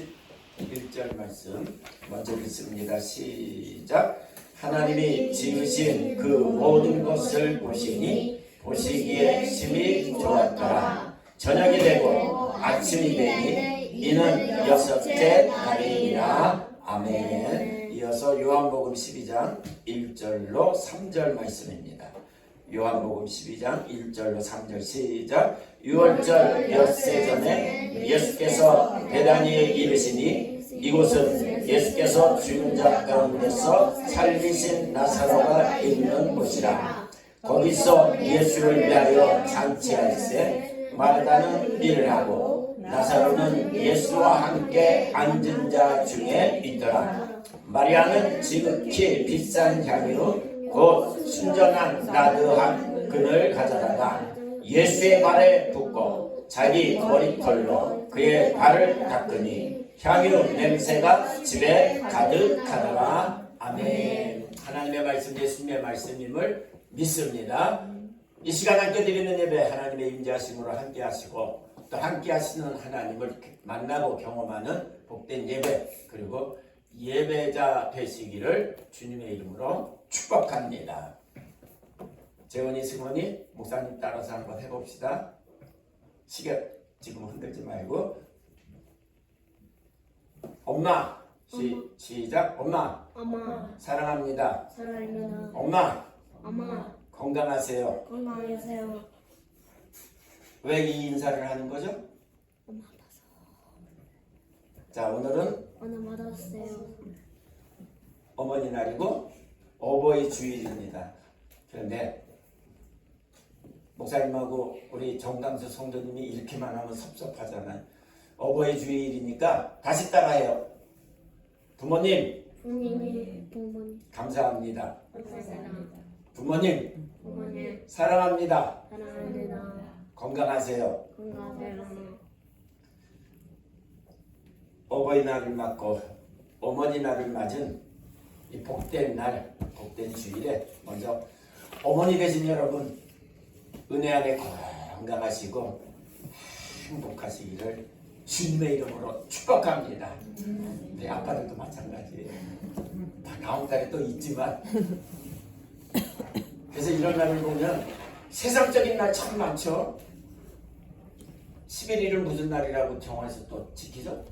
31절 말씀 먼저 읽습니다. 시작. 하나님이 지으신 그 모든 것을 보시니 보시기에 심히 좋았더라. 저녁이 되고 아침이 되니 이는 여섯째 날이니라. 아멘. 이어서 요한복음 12장 1절로 3절 말씀입니다. 요한복음 12장 1절로 3절 시작. 유월절 엿새 전에 예수께서 베다니에 이르시니 이곳은 예수께서 죽은 자 가운데서 살리신 나사로가 있는 곳이라. 거기서 예수를 위하여 잔치할세 마르다는 일을 하고 나사로는 예수와 함께 앉은 자 중에 있더라. 마리아는 지극히 비싼 향유 곧 순전한 나드한 근을 가져다가 예수의 발에 붓고 자기 머리털로 그의 발을 닦으니 향유 냄새가 집에 가득하더라. 아멘. 하나님의 말씀, 예수님의 말씀임을 믿습니다. 이 시간 함께 드리는 예배 하나님의 임재하심으로 함께 하시고 또 함께 하시는 하나님을 만나고 경험하는 복된 예배 그리고 예배자 되시기를 주님의 이름으로 축복합니다. 재원이 승원이 목사님 따라서 한번 해봅시다. 시계 지금 흔들지 말고 엄마 시작. 엄마 사랑합니다. 엄마 건강하세요. 건강하세요. 왜 이 인사를 하는 거죠? 엄마 아파서. 자, 오늘은 오늘 받았어요. 어머니 날이고 어버이 주일입니다. 그런데 목사님하고 우리 정강수 성도님이 이렇게만 하면 섭섭하잖아요. 어버이 주일이니까 다시 따라해요. 부모님 부모님 감사합니다. 감사합니다. 부모님 부모님 사랑합니다. 사랑합니다. 건강하세요. 건강하세요. 어버이날을 맞고 어머니날을 맞은 이 복된 날, 복된 주일에 먼저 어머니 되신 여러분 은혜 안에 건강하시고 행복하시기를 주님의 이름으로 축복합니다. 우리 아빠들도 마찬가지예요. 다음 달에 또 있지만 그래서 이런 날을 보면 세상적인 날 참 많죠. 11일은 무슨 날이라고 정해서 또 지키죠?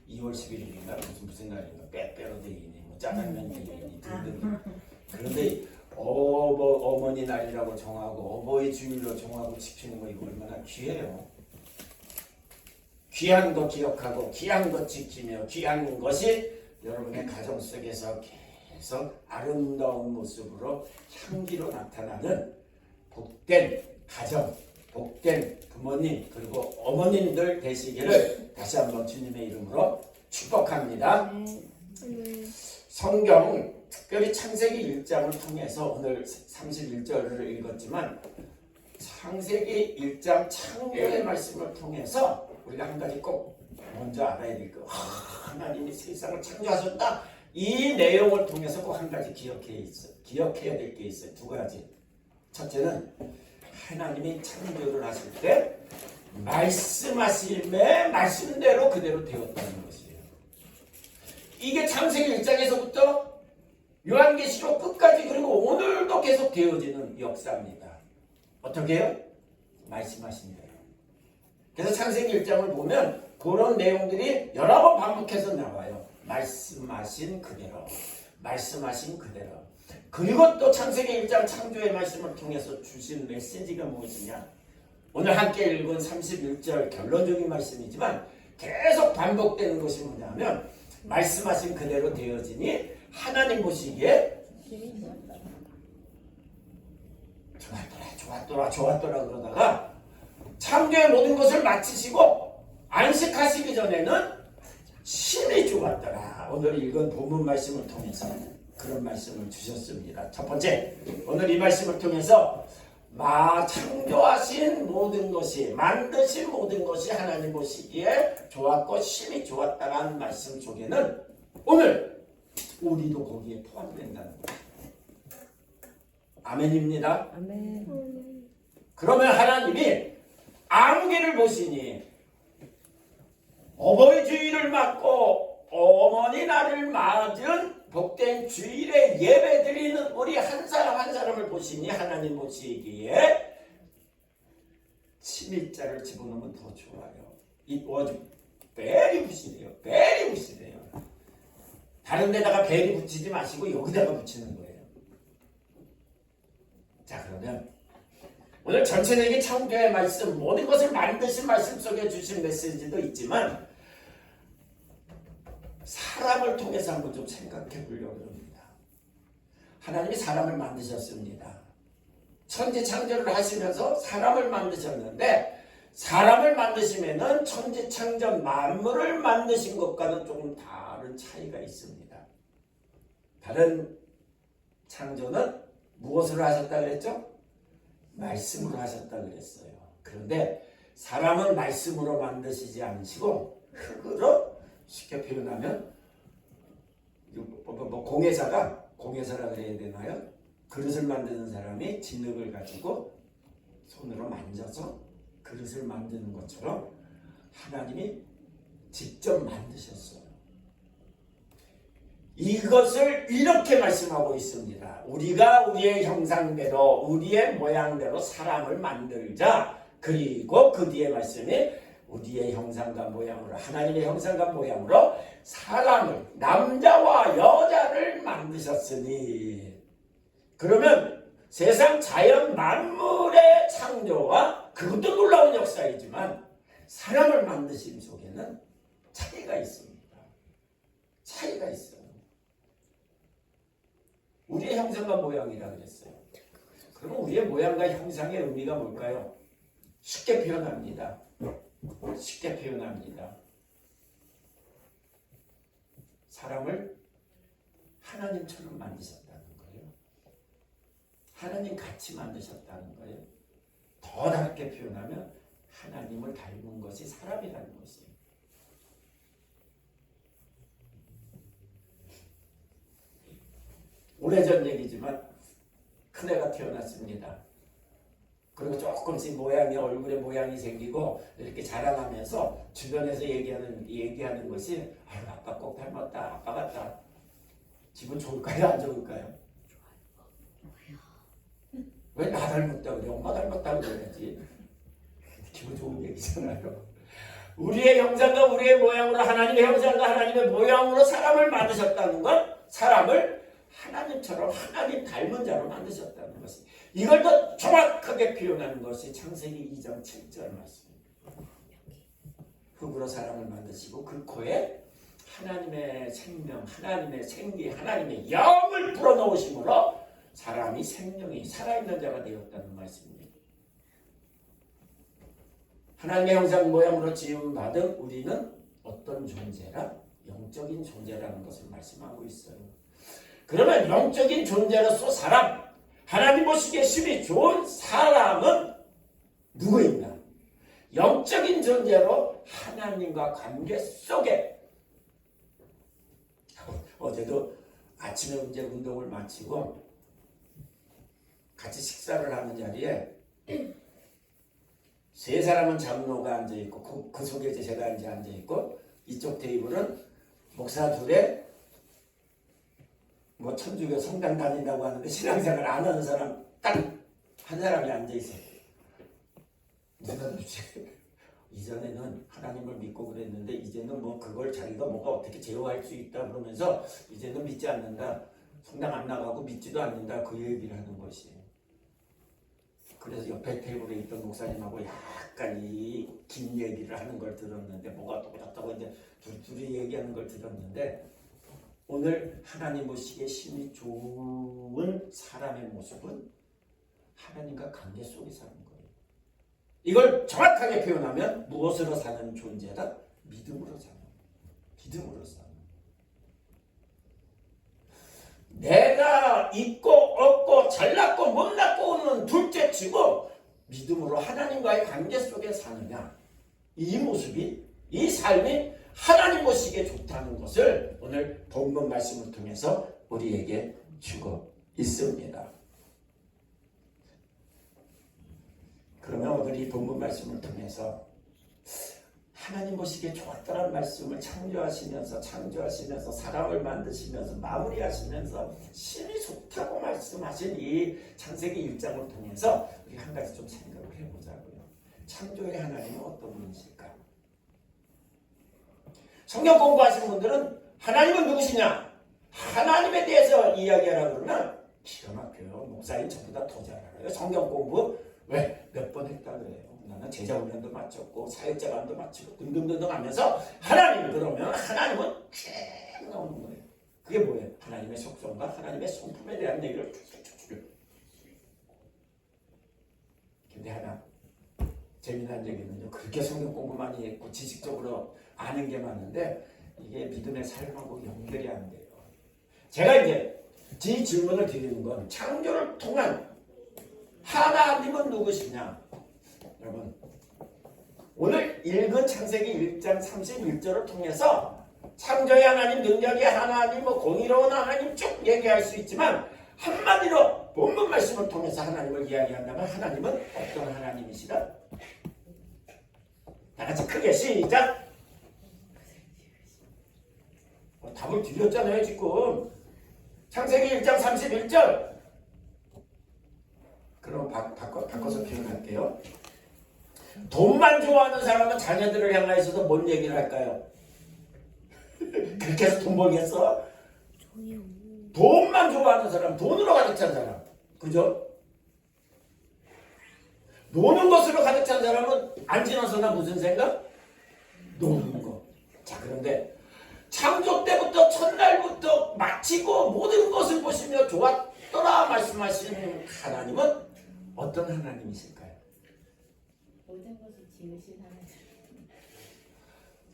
2월 11일인가 무슨 날인가 빼빼로 데이니 뭐 짜장면 데이니 등등. 그런데 어머니 날이라고 정하고 어버이 주일로 정하고 지키는 거 이거 얼마나 귀해요. 귀한 거 기억하고 귀한 거 지키며 귀한 것이 여러분의 가정 속에서 계속 아름다운 모습으로 향기로 나타나는 복된 가정, 복된 부모님 그리고 어머님들 되시기를 다시 한번 주님의 이름으로 축복합니다. 성경 특별히 창세기 1장을 통해서 오늘 31절을 읽었지만 창세기 1장 창조의 말씀을 통해서 우리가 한 가지 꼭 먼저 알아야 될 거. 하나님이 세상을 창조하셨다. 이 내용을 통해서 꼭 한 가지 기억해야 될 게 있어요. 두 가지. 첫째는 하나님이 창조를 하실 때 말씀하심에 말씀대로 그대로 되었다는 것이에요. 이게 창세기 1장에서부터 요한계시록 끝까지 그리고 오늘도 계속 되어지는 역사입니다. 어떻게 해요? 말씀하신 대로. 그래서 창세기 1장을 보면 그런 내용들이 여러 번 반복해서 나와요. 말씀하신 그대로. 말씀하신 그대로. 그리고 또 창세기 1장 창조의 말씀을 통해서 주신 메시지가 무엇이냐? 오늘 함께 읽은 31절 결론적인 말씀이지만 계속 반복되는 것이 뭐냐면 말씀하신 그대로 되어지니 하나님 보시기에 좋았더라 그러다가 창조의 모든 것을 마치시고 안식하시기 전에는 심히 좋았더라. 오늘 읽은 본문 말씀을 통해서 그런 말씀을 주셨습니다. 첫 번째, 오늘 이 말씀을 통해서 창조하신 모든 것이 만드신 모든 것이 하나님 보시기에 좋았고 심히 좋았다라는 말씀 속에는 오늘 우리도 거기에 포함된다는 거예요. 아멘입니다. 아멘. 그러면 하나님이 아무개를 보시니 어버이 주일을 맞고 어머니 날을 맞은 복된 주일에 예배 드리는 우리 한 사람 한 사람을 보시니 하나님 보시기에 침일자를 집어넣으면 더 좋아요. It was very 굿이네요. very 굿이네요. 다른 데다가 very 붙이지 마시고 여기다가 붙이는 거예요. 자, 그러면 오늘 전체적인 창조의 말씀, 모든 것을 만드신 말씀 속에 주신 메시지도 있지만 사람을 통해서 한번 좀 생각해 보려고 합니다. 하나님이 사람을 만드셨습니다. 천지 창조를 하시면서 사람을 만드셨는데 사람을 만드시면은 천지 창조 만물을 만드신 것과는 조금 다른 차이가 있습니다. 다른 창조는 무엇으로 하셨다 그랬죠? 말씀으로 하셨다 그랬어요. 그런데 사람은 말씀으로 만드시지 않으시고 흙으로, 쉽게 표현하면 공예사라 그래야 되나요? 그릇을 만드는 사람이 진흙을 가지고 손으로 만져서 그릇을 만드는 것처럼 하나님이 직접 만드셨어요. 이것을 이렇게 말씀하고 있습니다. 우리가 우리의 형상대로 우리의 모양대로 사람을 만들자. 그리고 그 뒤에 말씀이 우리의 형상과 모양으로, 하나님의 형상과 모양으로 사람을, 남자와 여자를 만드셨으니. 그러면 세상 자연 만물의 창조와, 그것도 놀라운 역사이지만 사람을 만드심 속에는 차이가 있습니다. 차이가 있어요. 우리의 형상과 모양이라 그랬어요. 그러면 우리의 모양과 형상의 의미가 뭘까요? 쉽게 표현합니다. 쉽게 표현합니다. 사람을 하나님처럼 만드셨다는 거예요. 하나님 같이 만드셨다는 거예요. 더 다르게 표현하면 하나님을 닮은 것이 사람이라는 것이에요. 오래전 얘기지만 큰애가 태어났습니다. 그리고 조금씩 얼굴에 모양이 생기고 이렇게 자라나면서 주변에서 얘기하는 것이 아유, 아빠 꼭 닮았다, 아빠 같다. 기분 좋을까요, 안 좋을까요? 왜 나 닮았다 그래? 엄마 닮았다 그래야지. 기분 좋은 얘기잖아요. 우리의 형상과 우리의 모양으로, 하나님의 형상과 하나님의 모양으로 사람을 만드셨다는 건 사람을 하나님처럼 하나님 닮은 자로 만드셨다는 것이, 이걸 더 정확하게 표현하는 것이 창세기 2장 7절 말씀입니다. 흙으로 사람을 만드시고 그 코에 하나님의 생명, 하나님의 생기, 하나님의 영을 불어넣으심으로 사람이 생명이 살아있는 자가 되었다는 말씀입니다. 하나님의 형상 모양으로 지음받은 우리는 어떤 존재라? 영적인 존재라는 것을 말씀하고 있어요. 그러면 영적인 존재로서 사람, 하나님 보시기에 심히 좋은 사람은 누구인가? 영적인 존재로 하나님과 관계 속에, 어제도 아침에 이제 운동을 마치고 같이 식사를 하는 자리에 세 사람은 장로가 앉아있고 그 속에 제가 이제 앉아있고, 이쪽 테이블은 목사 둘에 천주교 성당 다닌다고 하는데 신앙생활 안 하는 사람 딱 한 사람이 앉아있어요. 누가 도대체 이전에는 하나님을 믿고 그랬는데 이제는 그걸 자기가 어떻게 제어할 수 있다 그러면서 이제는 믿지 않는다, 성당 안 나가고 믿지도 않는다, 그 얘기를 하는 것이에요. 그래서 옆에 테이블에 있던 목사님하고 약간 이 긴 얘기를 하는 걸 들었는데, 뭐가 똑같다고 이제 둘이 얘기하는 걸 들었는데, 오늘 하나님 보시기에 심히 좋은 사람의 모습은 하나님과 관계 속에 사는 거예요. 이걸 정확하게 표현하면 무엇으로 사는 존재다? 믿음으로 사는 거예요. 믿음으로 사는 거예요. 내가 있고 없고 잘났고 못났고는 둘째치고 믿음으로 하나님과의 관계 속에 사느냐, 이 모습이, 이 삶이 하나님 보시기에 좋다는 것을 오늘 본문 말씀을 통해서 우리에게 주고 있습니다. 그러면 오늘 이 본문 말씀을 통해서 하나님 보시기에 좋았다는 말씀을 창조하시면서 사람을 만드시면서 마무리하시면서 신이 좋다고 말씀하신 이 창세기 1장을 통해서 우리 한 가지 좀 생각을 해보자고요. 창조의 하나님은 어떤 분이실까? 성경 공부하시는 분들은 하나님은 누구시냐? 하나님에 대해서 이야기하라 그러면 기가 막혀요. 목사님 저보다 더 잘 알아요. 성경 공부 왜? 몇 번 했다 그래요. 나는 제자훈련도 마쳤고 사역자관도 마치고 등등등등 하면서 하나님 그러면 하나님은 쭉 나오는 거예요. 그게 뭐예요? 하나님의 속성과 하나님의 성품에 대한 얘기를 쭉쭉쭉. 근데 하나 재미난 얘기는요. 그렇게 성경 공부 많이 했고 지식적으로 아는 게 많은데 이게 믿음의 삶하고 연결이 안 돼요. 제가 이제 이 질문을 드리는 건 창조를 통한 하나님은 누구시냐? 여러분 오늘 읽은 창세기 1장 31절을 통해서 창조의 하나님, 능력의 하나님, 공의로운 하나님 쭉 얘기할 수 있지만 한마디로 본문 말씀을 통해서 하나님을 이야기한다면 하나님은 어떤 하나님이시다? 다 같이 크게 시작! 답을 드렸잖아요 지금. 창세기 1장 31절. 그럼 바꿔서 표현할게요. 돈만 좋아하는 사람은 자녀들을 향하여서도 뭔 얘기를 할까요? 그렇게 해서 돈 벌겠어? 돈만 좋아하는 사람, 돈으로 가득 찬 사람, 그죠? 노는 것으로 가득 찬 사람은 안 지나서나 무슨 생각? 노는 거. 자, 그런데 창조 때부터 첫날부터 마치고 모든 것을 보시며 좋았더라 말씀하시는 하나님은 어떤 하나님이실까요? 모든 것을 지으신 하나님.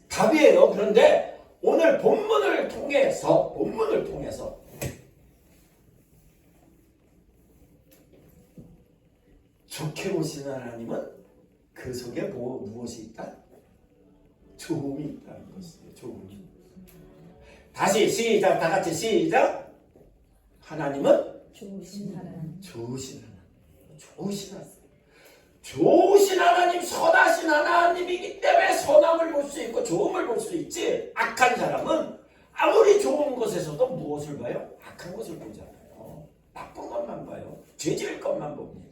답이에요. 그런데 오늘 본문을 통해서 좋게 보시는 하나님은 그 속에 무엇이 있다? 좋음이 있다는 것이에요. 좋음이. 다시 시작. 다 같이 시작. 하나님은 좋으신 하나님. 좋으신 하나님. 좋으신 하나님, 선하신 하나님이기 때문에 선함을 볼 수 있고 좋음을 볼 수 있지. 악한 사람은 아무리 좋은 것에서도 무엇을 봐요? 악한 것을 보잖아요. 나쁜 것만 봐요. 죄질 것만 봅니다.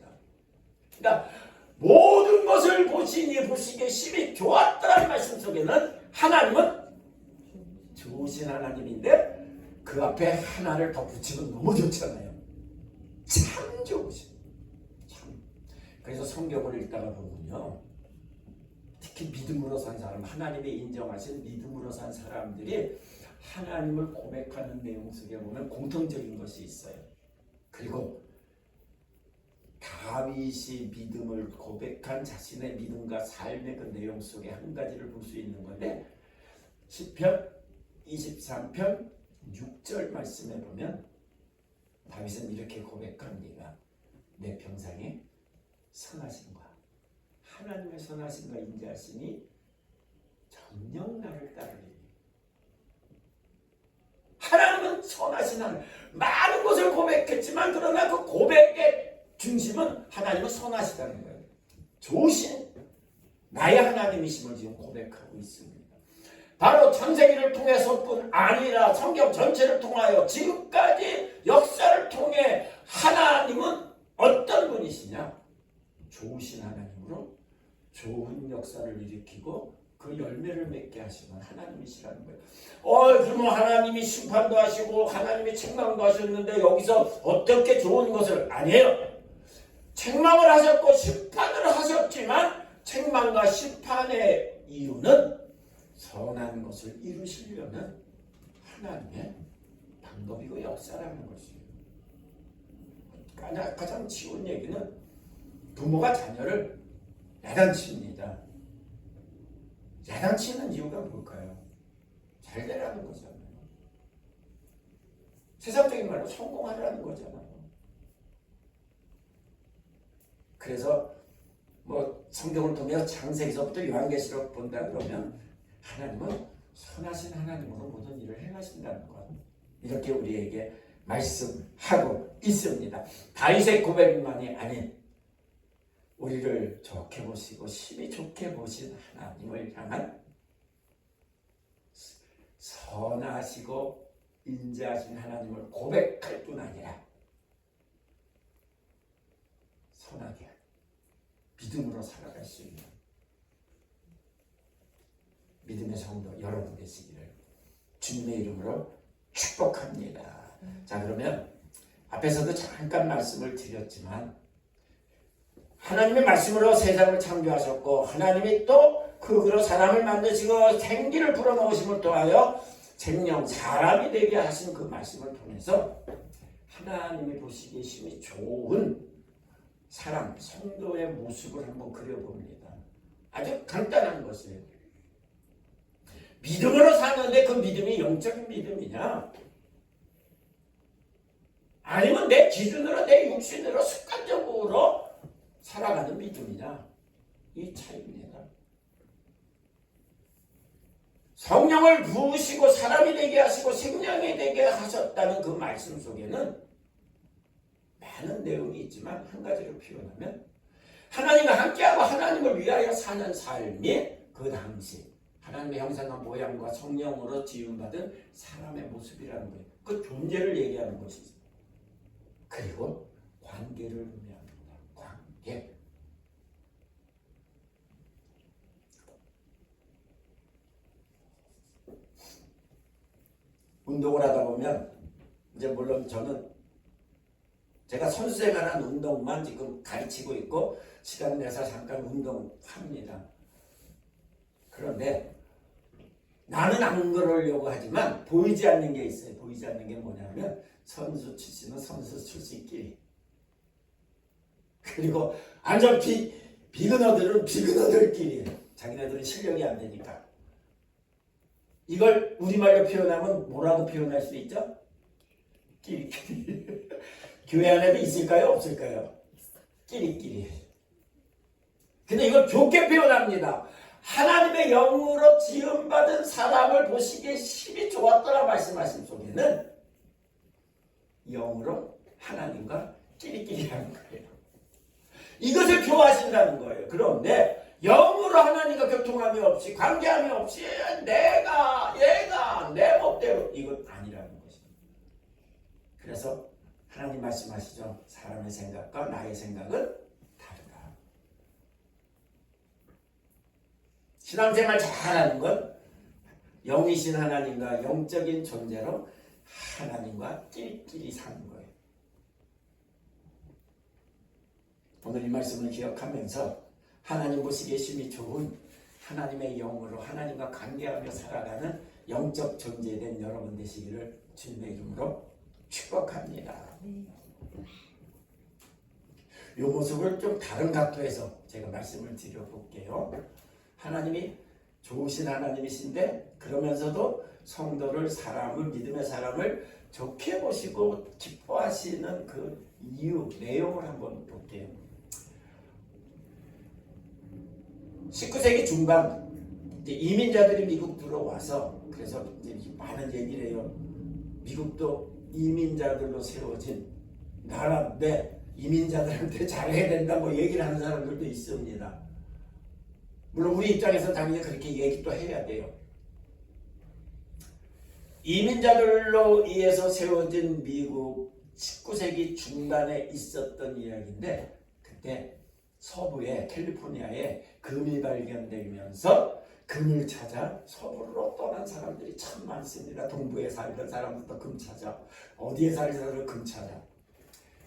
그러니까 모든 것을 보시기에 심히 좋았다는 말씀 속에는 하나님은 좋으신 하나님인데 그 앞에 하나를 더 붙이면 너무 좋잖아요. 참 좋으신. 참. 그래서 성경을 읽다가 보면요. 특히 믿음으로 산 사람, 하나님이 인정하신 믿음으로 산 사람들이 하나님을 고백하는 내용 속에 보면 공통적인 것이 있어요. 그리고 다윗이 믿음을 고백한 자신의 믿음과 삶의 그 내용 속에 한 가지를 볼 수 있는 건데 시편 23편 6절 말씀에 보면 다윗은 이렇게 고백합니다. 내 평생에 선하신과 하나님의 선하신과 인자하시니 정녕 나를 따르리니. 하나님은 선하신 하나님. 많은 것을 고백했지만 그러나 그 고백의 중심은 하나님은 선하시다는 거예요. 좋으신 나의 하나님이심을 지금 고백하고 있습니다. 바로 창세기를 통해서뿐 아니라 성경 전체를 통하여 지금까지 역사를 통해 하나님은 어떤 분이시냐? 좋으신 하나님으로 좋은 역사를 일으키고 그 열매를 맺게 하시는 하나님이시라는 거예요. 그러면 하나님이 심판도 하시고 하나님이 책망도 하셨는데 여기서 어떻게 좋은 것을 아니에요. 책망을 하셨고 심판을 하셨지만 책망과 심판의 이유는 선한 것을 이루시려는 하나님의 방법이고 역사라는 것이에요. 가장 쉬운 얘기는 부모가 자녀를 야단칩니다. 야단치는 이유가 뭘까요? 잘 되라는 거잖아요. 세상적인 말로 성공하라는 거잖아요. 그래서 성경을 통해서 창세기서부터 요한계시록 본다 그러면 하나님은 선하신 하나님으로 모든 일을 행하신다는 것, 이렇게 우리에게 말씀하고 있습니다. 다윗의 고백만이 아닌 우리를 좋게 보시고 심히 좋게 보신 하나님을 향한 인하시고 인자하신 하나님을 고백할 뿐 아니라 선하게 믿음으로 살아갈 수 있는 믿음의 성도 여러분 되시기를 주님의 이름으로 축복합니다. 자, 그러면 앞에서도 잠깐 말씀을 드렸지만 하나님의 말씀으로 세상을 창조하셨고 하나님이 또 흙으로 사람을 만드시고 생기를 불어넣으심을 통하여 생명 사람이 되게 하신 그 말씀을 통해서 하나님이 보시기에 심히 좋은 사람, 성도의 모습을 한번 그려봅니다. 아주 간단한 것이에요. 믿음으로 사는데 그 믿음이 영적인 믿음이냐? 아니면 내 기준으로 내 육신으로 습관적으로 살아가는 믿음이냐? 이 차이입니다. 성령을 부으시고 사람이 되게 하시고 생명이 되게 하셨다는 그 말씀 속에는 많은 내용이 있지만 한 가지로 표현하면 하나님과 함께하고 하나님을 위하여 사는 삶이 그 당시 하나님의 형상과 모양과 성령으로 지음받은 사람의 모습이라는 거예요. 그 존재를 얘기하는 것이죠. 그리고 관계를 의미합니다. 관계. 운동을 하다 보면 이제 물론 저는 제가 선수생활한 운동만 지금 가르치고 있고 시간 내서 잠깐 운동합니다. 그런데 나는 안 그러려고 하지만 보이지 않는 게 있어요. 보이지 않는 게 뭐냐면 선수 출신은 선수 출신끼리, 그리고 완전 비그너들은 비그너들끼리, 자기네들은 실력이 안 되니까. 이걸 우리말로 표현하면 뭐라고 표현할 수 있죠? 끼리끼리. 교회 안에도 있을까요? 없을까요? 끼리끼리. 근데 이걸 좋게 표현합니다. 하나님의 영으로 지음받은 사람을 보시기에 심히 좋았더라 말씀하신 속에는 영으로 하나님과 끼리끼리 하는 거예요. 이것을 좋아하신다는 거예요. 그런데 영으로 하나님과 교통함이 없이 관계함이 없이 얘가 내 법대로 이건 아니라는 것입니다. 그래서 하나님 말씀하시죠. 사람의 생각과 나의 생각은 다르다. 신앙생활 잘하는 건 영이신 하나님과 영적인 존재로 하나님과 끼리끼리 사는 거예요. 오늘 이 말씀을 기억하면서 하나님 보시기에 심히 좋은 하나님의 영으로 하나님과 관계하며 살아가는 영적 존재된 여러분 되시기를 주님의 이름으로 축복합니다. 이 모습을 좀 다른 각도에서 제가 말씀을 드려볼게요. 하나님이 좋으신 하나님이신데 그러면서도 성도를, 사람을, 믿음의 사람을 좋게 보시고 기뻐하시는 그 이유, 내용을 한번 볼게요. 19세기 중반 이제 이민자들이 미국 들어와서 그래서 이제 많은 얘기를 해요. 미국도 이민자들로 세워진 나라인데 이민자들한테 잘해야 된다 뭐 얘기를 하는 사람들도 있습니다. 물론 우리 입장에서 당연히 그렇게 얘기도 해야 돼요. 이민자들로 의해서 세워진 미국 19세기 중반에 있었던 이야기인데 그때 서부의 캘리포니아에 금이 발견되면서 금을 찾아 서부로 떠난 사람들이 참 많습니다. 동부에 살던 사람부터 금 찾아, 어디에 살던 금 찾아.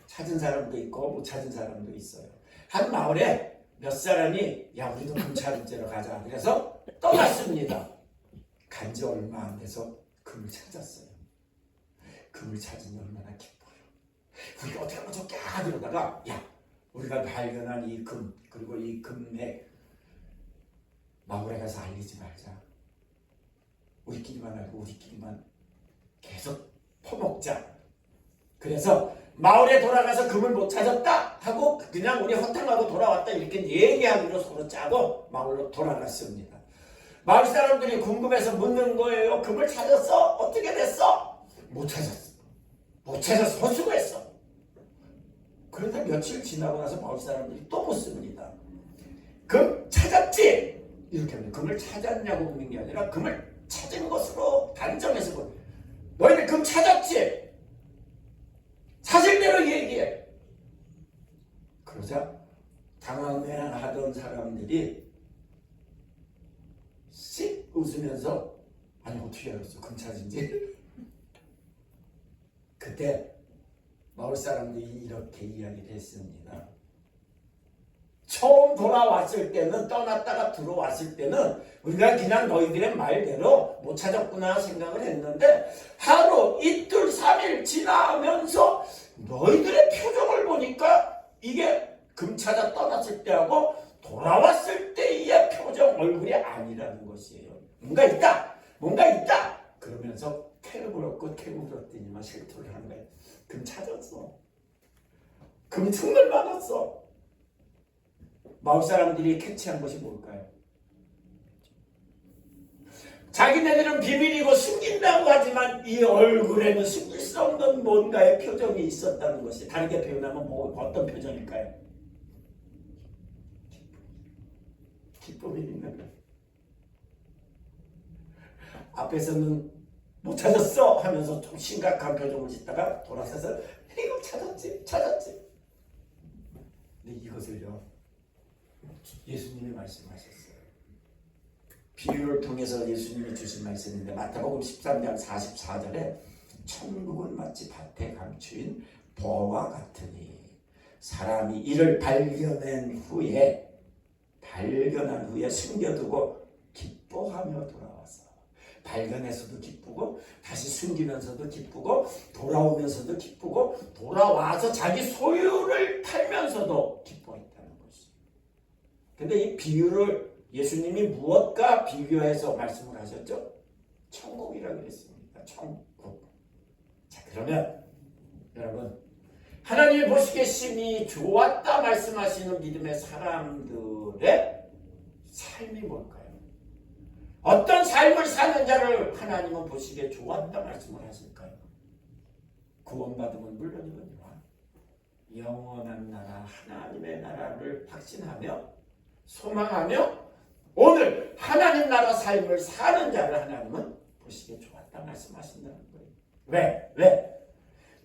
찾은 사람도 있고 못 찾은 사람도 있어요. 한 마을에 몇 사람이 야 우리도 금 찾으러 가자. 그래서 떠났습니다. 간지 얼마 안 돼서 금을 찾았어요. 금을 찾으니 얼마나 기뻐요. 우리가 어떻게 하면 좋겠다 이러다가 야 우리가 발견한 이 금, 그리고 이 금액 마을에 가서 알리지 말자. 우리끼리만 알고 우리끼리만 계속 퍼먹자. 그래서 마을에 돌아가서 금을 못 찾았다 하고 그냥 우리 허탕하고 돌아왔다 이렇게 얘기하기로 서로 짜고 마을로 돌아갔습니다. 마을 사람들이 궁금해서 묻는 거예요. 금을 찾았어? 어떻게 됐어? 못 찾았어. 못 찾아서 헛수고했어. 그러다 며칠 지나고 나서 마을 사람들이 또 묻습니다. 금 찾았지? 이렇게 하면 금을 찾았냐고 묻는 게 아니라 금을 찾은 것으로 단정해서 본. 너희들 금 찾았지? 사실대로 얘기해. 그러자 당황해하던 사람들이 씩 웃으면서 아니 어떻게 알았어? 금 찾은지? 그때 마을 사람들이 이렇게 이야기를 했습니다. 처음 돌아왔을 때는 떠났다가 들어왔을 때는 우리가 그냥 너희들의 말대로 못 찾았구나 생각을 했는데 하루 이틀 3일 지나면서 너희들의 표정을 보니까 이게 금 찾아 떠났을 때하고 돌아왔을 때의 표정 얼굴이 아니라는 것이에요. 뭔가 있다. 뭔가 있다. 그러면서 캐를 불었고 캐를 불었더니만 실토를 한 거예요. 금 찾았어. 금 정말 많았어. 마을 사람들이 캐치한 것이 뭘까요? 자기네들은 비밀이고 숨긴다고 하지만 이 얼굴에는 숨길 수 없는 뭔가의 표정이 있었다는 것이 다르게 표현하면 어떤 표정일까요? 기쁨이 있는 거예요. 앞에서는 못 찾았어 하면서 좀 심각한 표정을 짓다가 돌아서서 이거 찾았지. 근데 이것을요 예수님이 말씀하셨어요. 비유를 통해서 예수님이 주신 말씀인데 마태복음 13장 44절에 천국은 마치 밭에 감추인 보와 같으니 사람이 이를 발견한 후에 숨겨두고 기뻐하며 돌아와서 발견해서도 기쁘고 다시 숨기면서도 기쁘고 돌아오면서도 기쁘고 돌아와서 자기 소유를 팔면서도 기뻐했다는 것이죠. 근데 이 비유를 예수님이 무엇과 비교해서 말씀을 하셨죠? 천국이라고 했습니다. 천국. 자, 그러면 여러분 하나님이 보시기에 심히 좋았다 말씀하시는 믿음의 사람들의 삶이 뭘까요? 어떤 삶을 사는 자를 하나님은 보시기에 좋았다 말씀을 하실까요? 구원받으면 물론이거니와 영원한 나라 하나님의 나라를 확신하며 소망하며 오늘 하나님 나라 삶을 사는 자를 하나님은 보시기에 좋았다 말씀하신다는 거예요. 왜?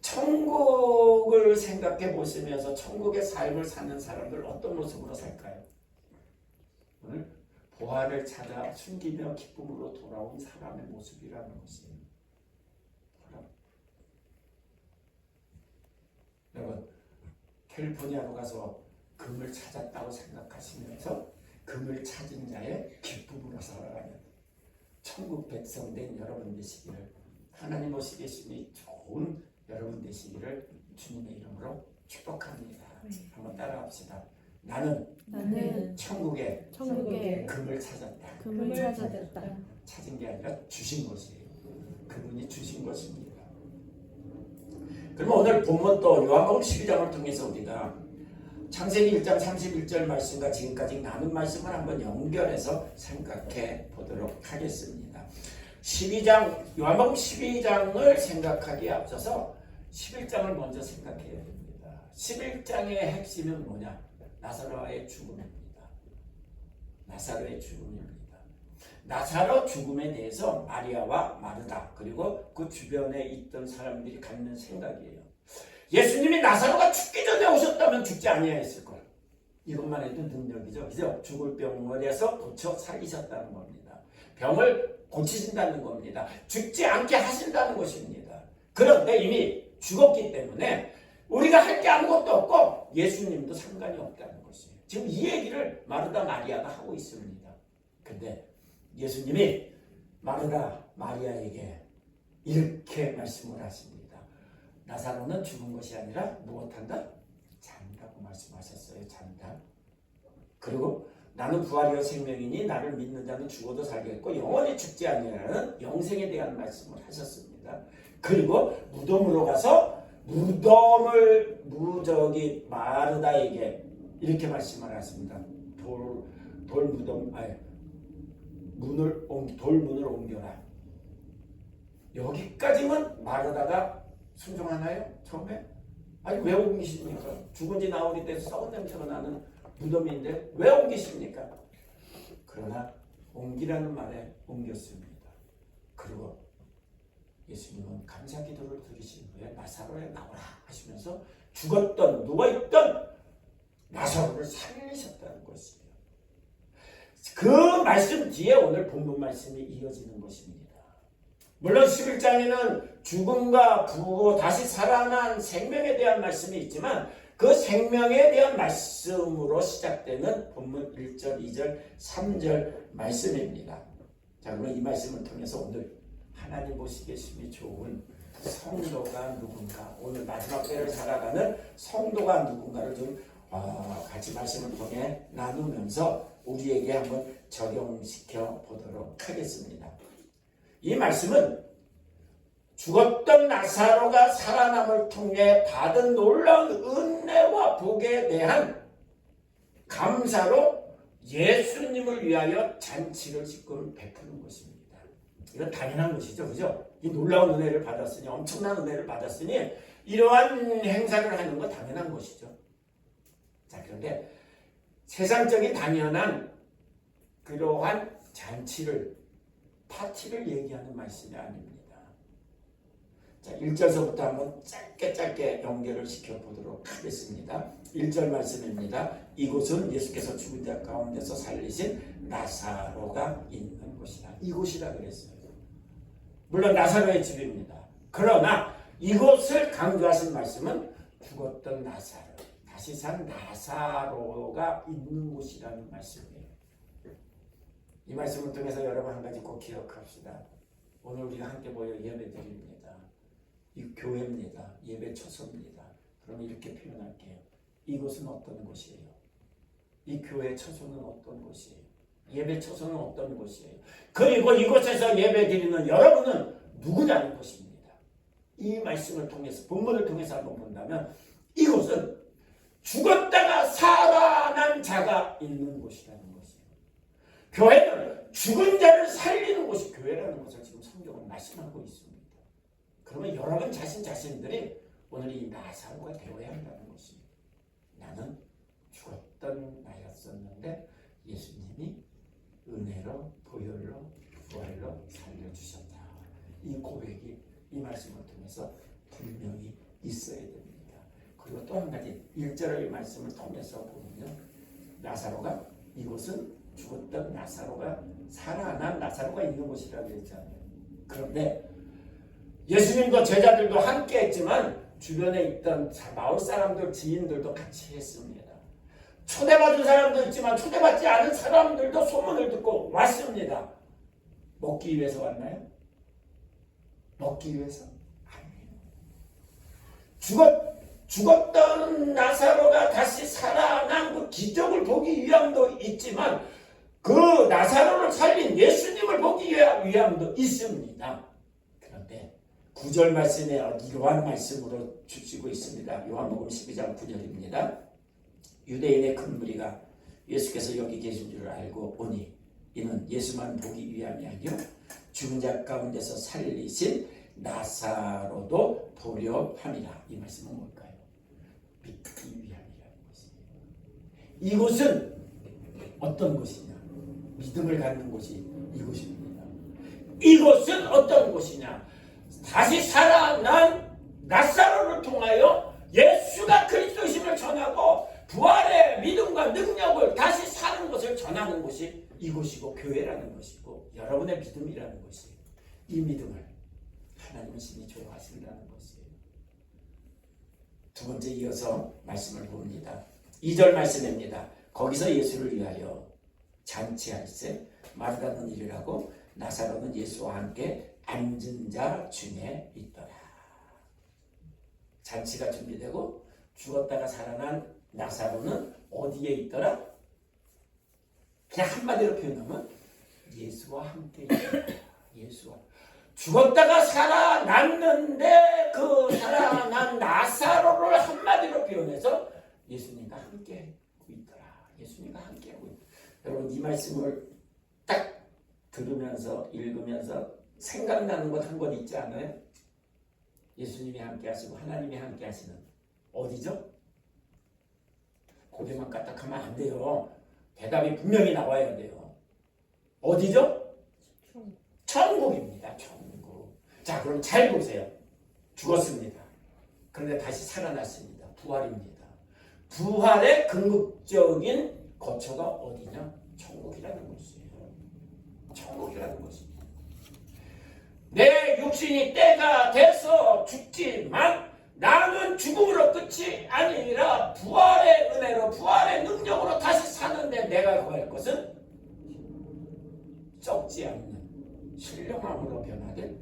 천국을 생각해 보시면서 천국의 삶을 사는 사람들 어떤 모습으로 살까요? 오늘 보화를 찾아 숨기며 기쁨으로 돌아온 사람의 모습이라는 것이에요. 여러분 캘리포니아로 가서 금을 찾았다고 생각하시면서 금을 찾은 자의 기쁨으로 살아가는 천국 백성 된 여러분 되시기를 하나님 보시기에 심히 좋은 여러분 되시기를 주님의 이름으로 축복합니다. 한번 따라합시다. 나는 천국에 금을 찾았다. 찾은 게 아니라 주신 것이에요. 그분이 주신 것입니다. 그러면 오늘 본문 또 요한복음 12장을 통해서 우리가 창세기 1장 31절 말씀과 지금까지 나눈 말씀을 한번 연결해서 생각해 보도록 하겠습니다. 요한복음 12장을 생각하기에 앞서서 11장을 먼저 생각해야 됩니다. 11장의 핵심은 뭐냐? 나사로의 죽음입니다. 나사로의 죽음입니다. 나사로 죽음에 대해서 마리아와 마르다 그리고 그 주변에 있던 사람들이 갖는 생각이에요. 예수님이 나사로가 죽기 전에 오셨다면 죽지 아니하였을 거예요. 이것만 해도 능력이죠. 그죠? 죽을 병원에서 고쳐 살리셨다는 겁니다. 병을 고치신다는 겁니다. 죽지 않게 하신다는 것입니다. 그런데 이미 죽었기 때문에 우리가 할 게 아무것도 없고 예수님도 상관이 없다는 것이에요. 지금 이 얘기를 마르다 마리아가 하고 있습니다. 근데 예수님이 마르다 마리아에게 이렇게 말씀을 하십니다. 나사로는 죽은 것이 아니라 무엇한다? 잔다고 말씀하셨어요. 잔다. 그리고 나는 부활이요 생명이니 나를 믿는 자는 죽어도 살겠고 영원히 죽지 아니하는 영생에 대한 말씀을 하셨습니다. 그리고 무덤으로 가서 마르다에게 이렇게 말씀을 하십니다. 돌문을 옮겨라. 여기까지만 마르다가 순종하나요? 처음에? 아니 왜 옮기십니까? 죽은 지 나흘이 돼서 썩은 냄새가 나는 무덤인데 왜 옮기십니까? 그러나 옮기라는 말에 옮겼습니다. 그리고 예수님은 감사 기도를 드리신 후에 나사로에 나오라 하시면서 죽었던 누워있던 나사로를 살리셨다는 것이에요. 그 말씀 뒤에 오늘 본문 말씀이 이어지는 것입니다. 물론 11장에는 죽음과 부고 다시 살아난 생명에 대한 말씀이 있지만 그 생명에 대한 말씀으로 시작되는 본문 1절, 2절, 3절 말씀입니다. 자, 그러면 이 말씀을 통해서 오늘 하나님 보시 계심이 좋은 성도가 누군가, 오늘 마지막 때를 살아가는 성도가 누군가를 좀 같이 말씀을 통해 나누면서 우리에게 한번 적용시켜 보도록 하겠습니다. 이 말씀은 죽었던 나사로가 살아남을 통해 받은 놀라운 은혜와 복에 대한 감사로 예수님을 위하여 잔치를 지금 베푸는 것입니다. 이건 당연한 것이죠. 그죠? 이 놀라운 은혜를 받았으니, 엄청난 은혜를 받았으니 이러한 행사를 하는 건 당연한 것이죠. 자, 그런데 세상적인 당연한 그러한 잔치를, 파티를 얘기하는 말씀이 아닙니다. 자, 1절서부터 한번 짧게 연결을 시켜보도록 하겠습니다. 1절 말씀입니다. 이곳은 예수께서 죽은 자 가운데서 살리신 나사로가 있는 곳이다. 이곳이라 그랬어요. 물론 나사로의 집입니다. 그러나 이곳을 강조하신 말씀은 죽었던 나사로, 다시 산 나사로가 있는 곳이라는 말씀이에요. 이 말씀을 통해서 여러분 한 가지 꼭 기억합시다. 오늘 우리가 함께 모여 예배드립니다. 이 교회입니다. 예배 처소입니다. 그럼 이렇게 표현할게요. 이곳은 어떤 곳이에요? 이 교회 처소는 어떤 곳이에요? 예배 처소는 어떤 곳이에요? 그리고 이곳에서 예배 드리는 여러분은 누구냐는 것입니다. 이 말씀을 통해서, 본문을 통해서 한번 본다면 이곳은 죽었다가 살아난 자가 있는 곳이라는 것이에요. 교회는 죽은 자를 살리는 곳이 교회라는 것을 지금 성경은 말씀하고 있습니다. 그러면 여러분 자신들이 오늘 이 나사로가 되어야 한다는 것입니다. 나는 죽었던 나였었는데 예수님이 은혜로, 보혈로, 부활로 살려주셨다. 이 고백이 이 말씀을 통해서 분명히 있어야 됩니다. 그리고 또 한 가지 1절의 말씀을 통해서 보면 나사로가, 이곳은 죽었던 나사로가 살아난 나사로가 있는 곳이라고 했잖아요. 그런데 예수님도 제자들도 함께 했지만 주변에 있던 마을 사람들, 지인들도 같이 했습니다. 초대받은 사람도 있지만 초대받지 않은 사람들도 소문을 듣고 왔습니다. 먹기 위해서 왔나요? 먹기 위해서? 아니에요. 죽었던 나사로가 다시 살아난 그 기적을 보기 위함도 있지만 그 나사로를 살린 예수님을 보기 위함도 있습니다. 그런데 9절 말씀에 이러한 말씀으로 주시고 있습니다. 요한복음 12장 9절입니다. 유대인의 큰 무리가 예수께서 여기 계신 줄을 알고 오니 이는 예수만 보기 위함이 아니요 죽은 자 가운데서 살리신 나사로도 보려 함이라. 이 말씀은 뭘까요? 믿기 위함이라는 것이에요. 이곳은 어떤 곳이냐? 믿음을 갖는 곳이 이곳입니다. 이곳은 어떤 곳이냐? 다시 살아난 나사로를 통하여 예수가 그리스도심을 전하고 부활의 믿음과 능력을 다시 사는 것을 전하는 곳이 이곳이고 교회라는 것이고 여러분의 믿음이라는 것이에요. 이 믿음을 하나님은 심히 좋아하신다는 것이에요. 두 번째 이어서 말씀을 봅니다. 2절 말씀입니다. 거기서 예수를 위하여 잔치할세 마르다는 일이라고 나사로는 예수와 함께 앉은 자 중에 있더라. 잔치가 준비되고 죽었다가 살아난 나사로는 어디에 있더라? 그냥 한마디로 표현하면 예수와 함께 있더라. 예수와 죽었다가 살아났는데 그 살아난 나사로를 한마디로 표현해서 예수님과 함께 있더라. 예수님과 함께 하고 있더라. 여러분 이 말씀을 딱 들으면서 읽으면서 생각나는 것 한 권 있지 않아요? 예수님이 함께 하시고 하나님이 함께 하시는 어디죠? 고개만 까딱하면 안 돼요. 대답이 분명히 나와야 돼요. 어디죠? 천국입니다. 아니라 천국. 자, 그럼 잘 보세요. 죽었습니다. 그런데 다시 살아났습니다. 부활입니다. 부활의 궁극적인 거처가 어디냐? 천국이라는 것이에요. 천국이라는 것입니다. 내 육신이 때가 돼서 죽지만 나는 죽음으로 끝이 아니라 부활의 은혜로 부활의 능력으로 다시 사는데 내가 구할 것은 썩지 않는 신령함으로 변화된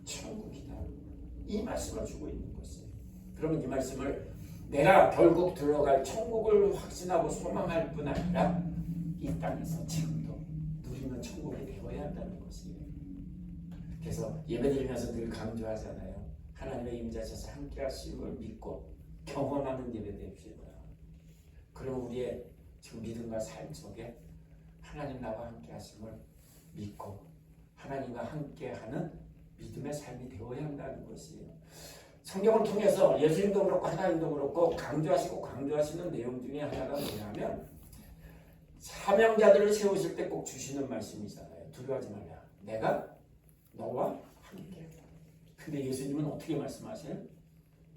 천국이다. 이 말씀을 주고 있는 것이에요. 그러면 이 말씀을 내가 결국 들어갈 천국을 확신하고 소망할 뿐 아니라 이 땅에서 지금도 누리는 천국이 되어야 한다는 것이에요. 그래서 예배드리면서 늘 강조하잖아요. 하나님의 임재하셔서 함께 하심을 믿고 경험하는 예배 됩시다. 그럼 우리의 지금 믿음과 삶 속에 하나님 나와 함께 하심을 믿고 하나님과 함께하는 믿음의 삶이 되어야 한다는 것이에요. 성경을 통해서 예수님도 그렇고 하나님도 그렇고 강조하시는 내용 중에 하나가 뭐냐면 사명자들을 세우실 때 꼭 주시는 말씀이잖아요. 두려워하지 말라. 내가 너와 함께. 근데 예수님은 어떻게 말씀하세요?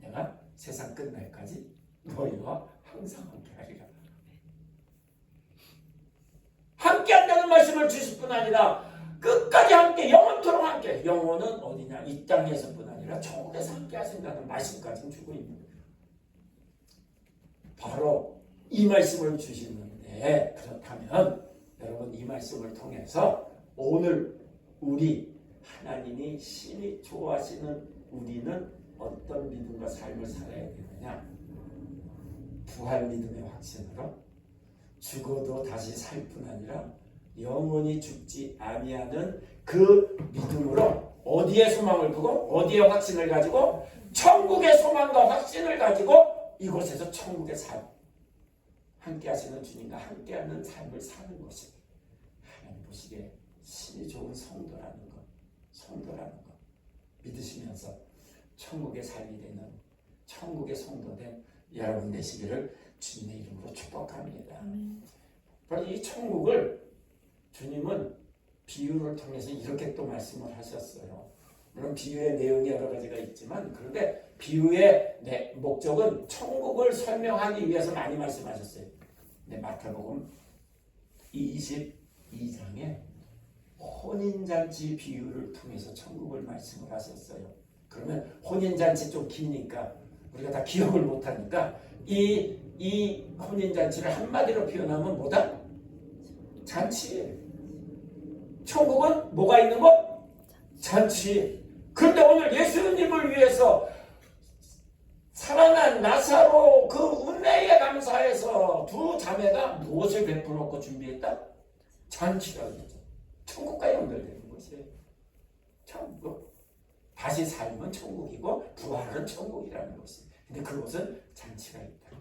내가 세상 끝날까지 너희와 항상 함께 하리라. 함께 한다는 말씀을 주실 뿐 아니라 끝까지 함께 영원토록 함께. 영원은 어디냐? 이 땅에서뿐 아니라 천국에서 함께 하신다는 말씀까지 주고 있는 거예요. 바로 이 말씀을 주시는데 그렇다면 여러분 이 말씀을 통해서 오늘 우리 하나님이 심히 좋아하시는 우리는 어떤 믿음과 삶을 살아야 되느냐? 부활 믿음의 확신으로 죽어도 다시 살 뿐 아니라 영원히 죽지 아니하는 그 믿음으로 어디에 소망을 두고 어디에 확신을 가지고 천국의 소망과 확신을 가지고 이곳에서 천국의 삶 함께 하시는 주님과 함께하는 삶을 사는 것이 하나님 보시기에 심히 좋은 성도라는 것 믿으시면서 천국의 삶이 되는 천국의 성도된 여러분 되시기를 주님의 이름으로 축복합니다. 바로 이 천국을 주님은 비유를 통해서 이렇게 또 말씀을 하셨어요. 물론 비유의 내용이 여러 가지가 있지만 그런데 비유의 목적은 천국을 설명하기 위해서 많이 말씀하셨어요. 마태복음 22장에 혼인잔치 비유를 통해서 천국을 말씀을 하셨어요. 그러면 혼인잔치 좀 기니까 우리가 다 기억을 못하니까 이 혼인잔치를 한마디로 표현하면 뭐다? 잔치. 천국은 뭐가 있는 것? 잔치. 그런데 오늘 예수님을 위해서 살아난 나사로 그 은혜에 감사해서 두 자매가 무엇을 베풀었고 준비했다? 잔치라고 했죠. 천국과 연결되는 것이에요. 천국. 다시 삶은 천국이고 부활은 천국이라는 것이. 근데 그곳은 잔치가 있다.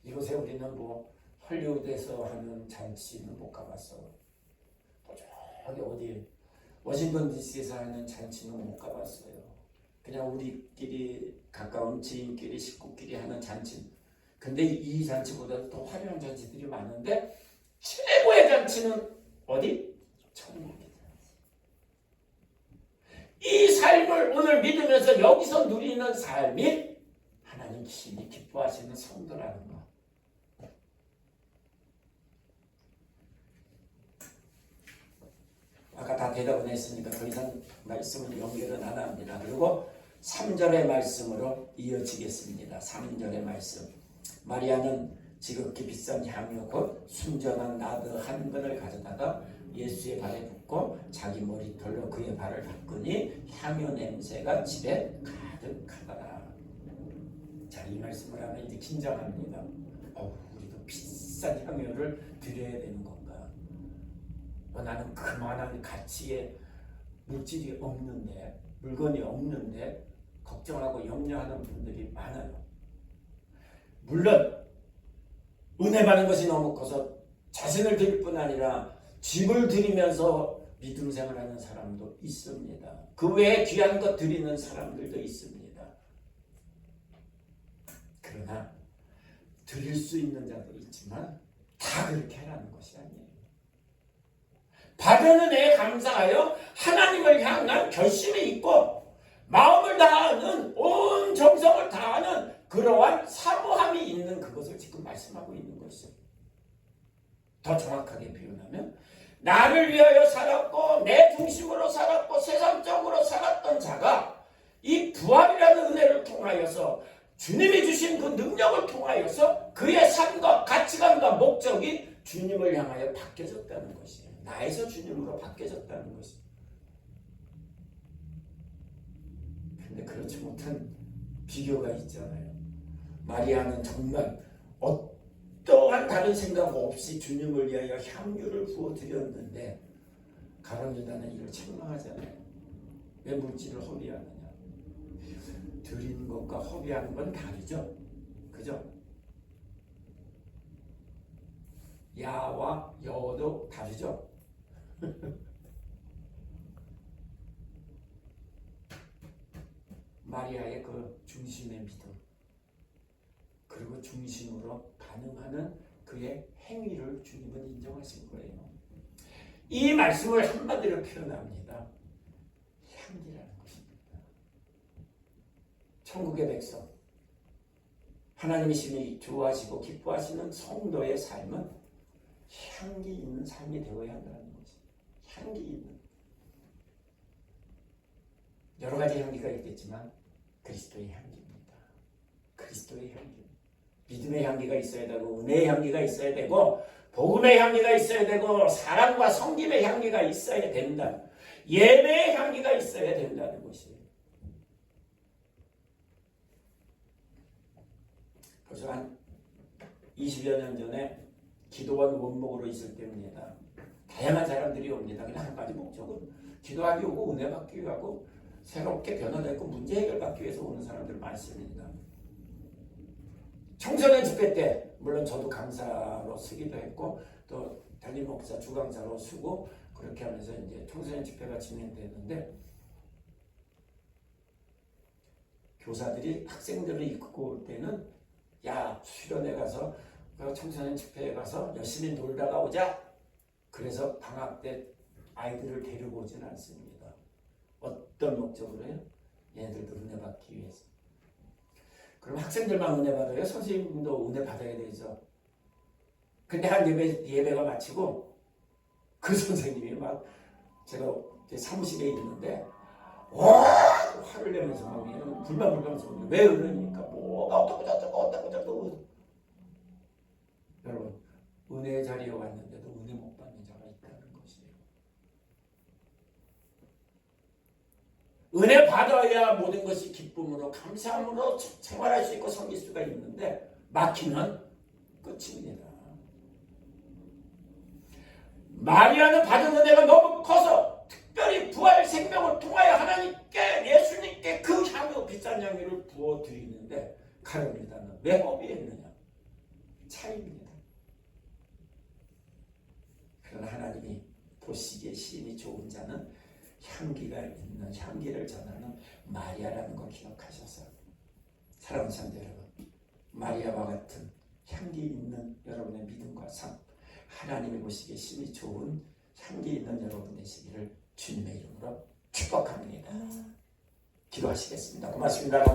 이곳에 우리는 헐리우드에서 하는 잔치는 못 가봤어. 저기 어디 워싱턴 DC에서 하는 잔치는 못 가봤어요. 그냥 우리끼리 가까운 지인끼리 식구끼리 하는 잔치. 근데 이 잔치보다 더 화려한 잔치들이 많은데 최고의 잔치는 어디? 천국이다. 이 삶을 오늘 믿으면서 여기서 누리는 삶이 하나님 심히 기뻐하시는 성도라는 것. 아까 다 대답을 했으니까 더 이상 말씀을 연결은 안 합니다. 그리고 3절의 말씀으로 이어지겠습니다. 3절의 말씀. 마리아는 지극히 비싼 향유 곧 순전한 나드 한 근을 가져다가 예수의 발에 붓고 자기 머리털로 그의 발을 닦으니 향유 냄새가 집에 가득하더라. 자, 이 말씀을 하면 이제 긴장합니다. 우리도 비싼 향유를 드려야 되는 건가? 나는 그만한 가치의 물질이 없는데, 물건이 없는데 걱정하고 염려하는 분들이 많아요. 물론 은혜 받는 것이 너무 커서 자신을 드릴 뿐 아니라 집을 드리면서 믿음 생활하는 사람도 있습니다. 그 외에 귀한 것 드리는 사람들도 있습니다. 그러나 드릴 수 있는 자도 있지만 다 그렇게 하라는 것이 아니에요. 받은 은혜에 감사하여 하나님을 향한 결심이 있고 마음을 다하는 온 정성을 다하는 그러한 사모함이 있는 그것을 지금 말씀하고 있는 것이죠. 더 정확하게 표현하면 나를 위하여 살았고 내 중심으로 살았고 세상적으로 살았던 자가 이 부활이라는 은혜를 통하여서 주님이 주신 그 능력을 통하여서 그의 삶과 가치관과 목적이 주님을 향하여 바뀌어졌다는 것이에요. 나에서 주님으로 바뀌어졌다는 것이에요. 근데 그렇지 못한 비교가 있잖아요. 마리아는 정말 어떠한 다른 생각 없이 주님을 위하여 향유를 부어드렸는데 가룟 유다는 이를 책망하잖아요. 왜 물질을 허비하느냐. 드리는 것과 허비하는 건 다르죠. 그죠? 야와 여도 다르죠. 마리아의 그 중심의 믿음 그리고 중심으로 반응하는 그의 행위를 주님은 인정하신 거예요. 이 말씀을 한마디로 표현합니다. 향기라는 것입니다. 천국의 백성 하나님이 심히 좋아하시고 기뻐하시는 성도의 삶은 향기 있는 삶이 되어야 한다는 것이. 향기 있는. 여러 가지 향기가 있겠지만 그리스도의 향기입니다. 그리스도의 향기. 믿음의 향기가 있어야 되고 은혜의 향기가 있어야 되고 복음의 향기가 있어야 되고 사랑과 섬김의 향기가 있어야 된다. 예배의 향기가 있어야 된다는 것이에요. 벌써 한 20여 년 전에 기도원 원목으로 있을 때입니다. 다양한 사람들이 옵니다. 그냥 한 가지 목적은 기도하기 오고 은혜 받기 하고 새롭게 변화되고 문제 해결받기 위해서 오는 사람들 많습니다. 청소년 집회 때 물론 저도 강사로 쓰기도 했고 또 담임 목사 주강사로 쓰고 그렇게 하면서 이제 청소년 집회가 진행됐는데 교사들이 학생들을 이끌고 올 때는 야 수련회 가서 청소년 집회에 가서 열심히 놀다가 오자. 그래서 방학 때 아이들을 데리고 오지는 않습니다. 어떤 목적으로요? 얘네들도 은혜 받기 위해서. 그럼 학생들만 은혜 받아요? 선생님도 은혜 받아야 되죠. 근데 한 예배가 마치고 그 선생님이 막 제가 사무실에 있는데 화를 내면서 막 불만불만해서 왜 그러니까 뭐가 어떡고 여러분 은혜 자리에 왔는데도 은혜 못 받는 자가 있다는 것이에요. 은혜 받아야 모든 것이 기쁨으로 감사함으로 생활할 수 있고 섬길 수가 있는데 막히면 끝입니다. 마리아는 받은 은혜가 너무 커서 특별히 부활 생명을 통하여 하나님께 예수님께 그 향유 비싼 향유를 부어드리는데 가룟 유다는 왜 허비했느냐? 차이입니다. 그러나 하나님이 보시기에 심히 좋은 자는 향기가 있는 향기를 전하는 마리아라는 걸 기억하셔서 사랑하는 성도 여러분, 마리아와 같은 향기 있는 여러분의 믿음과 삶, 하나님이 보시기에 심히 좋은 향기 있는 여러분 되시기를 주님의 이름으로 축복합니다. 기도하시겠습니다. 고맙습니다.